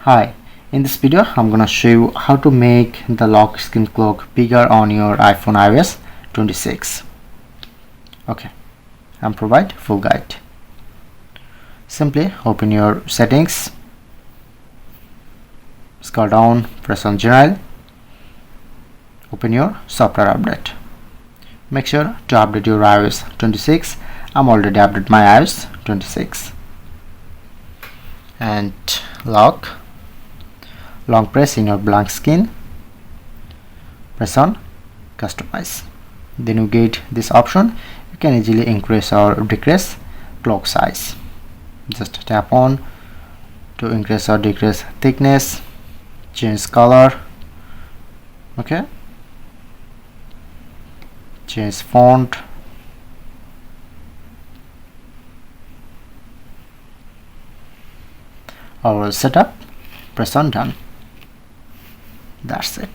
Hi, in this video I'm gonna show you how to make the lock screen clock bigger on your iPhone iOS 26. Okay, and provide full guide. Simply open your settings, scroll down, press on General, open your software update. Make sure to update your iOS 26. I'm already updated my iOS 26. And lock. Long press in your blank screen, press on customize. Then you get this option. You can easily increase or decrease clock size. Just tap on to increase or decrease thickness, change color, okay, change font, or setup, press on done. That's it.